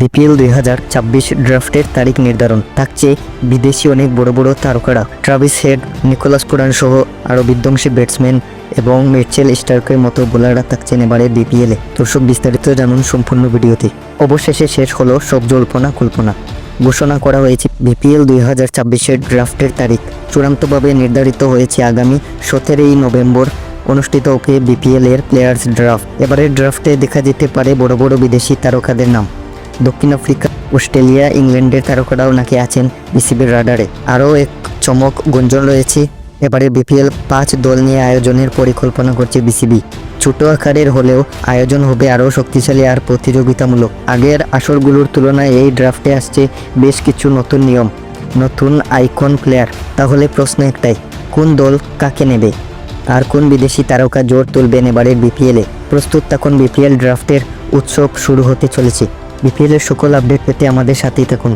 BPL 2026 ড্রাফটের তারিখ নির্ধারণ থাকছে বিদেশি অনেক বড় বড় তারকারা ট্রাভিস হেড, নিকোলাস পুরান সহ আরও বিধ্বংসী ব্যাটসম্যান এবং মিচেল স্টার্কের মতো বোলাররা থাকছেন এবারে বিপিএলে। দর্শক বিস্তারিত জানুন সম্পূর্ণ ভিডিওতে। অবশেষে শেষ হলো সব জল্পনা কল্পনা। ঘোষণা করা হয়েছে বিপিএল 2026 ড্রাফটের তারিখ চূড়ান্তভাবে নির্ধারিত হয়েছে আগামী 17 নভেম্বর অনুষ্ঠিত হবে বিপিএল এর প্লেয়ার্স ড্রাফট। এবারের ড্রাফটে দেখা যেতে পারে বড় বড় বিদেশি তারকাদের নাম। দক্ষিণ আফ্রিকা, অস্ট্রেলিয়া, ইংল্যান্ডের তারকারাও নাকি আছেন বিসিবির রাডারে। আরও এক চমক গুঞ্জন রয়েছে, এবারে বিপিএল 5 দল নিয়ে আয়োজনের পরিকল্পনা করছে বিসিবি। ছোট আকারের হলেও আয়োজন হবে আরও শক্তিশালী আর প্রতিযোগিতামূলক। আগের আসরগুলোর তুলনায় এই ড্রাফটে আসছে বেশ কিছু নতুন নিয়ম, নতুন আইকন প্লেয়ার। তাহলে প্রশ্ন একটাই, কোন দল কাকে নেবে আর কোন বিদেশি তারকা জোর তুলবেন এবারের বিপিএলে? প্রস্তুত থাকুন, বিপিএল ড্রাফটের উৎসব শুরু হতে চলেছে। বিপিএলের সকল আপডেট পেতে আমাদের সাথেই থাকুন।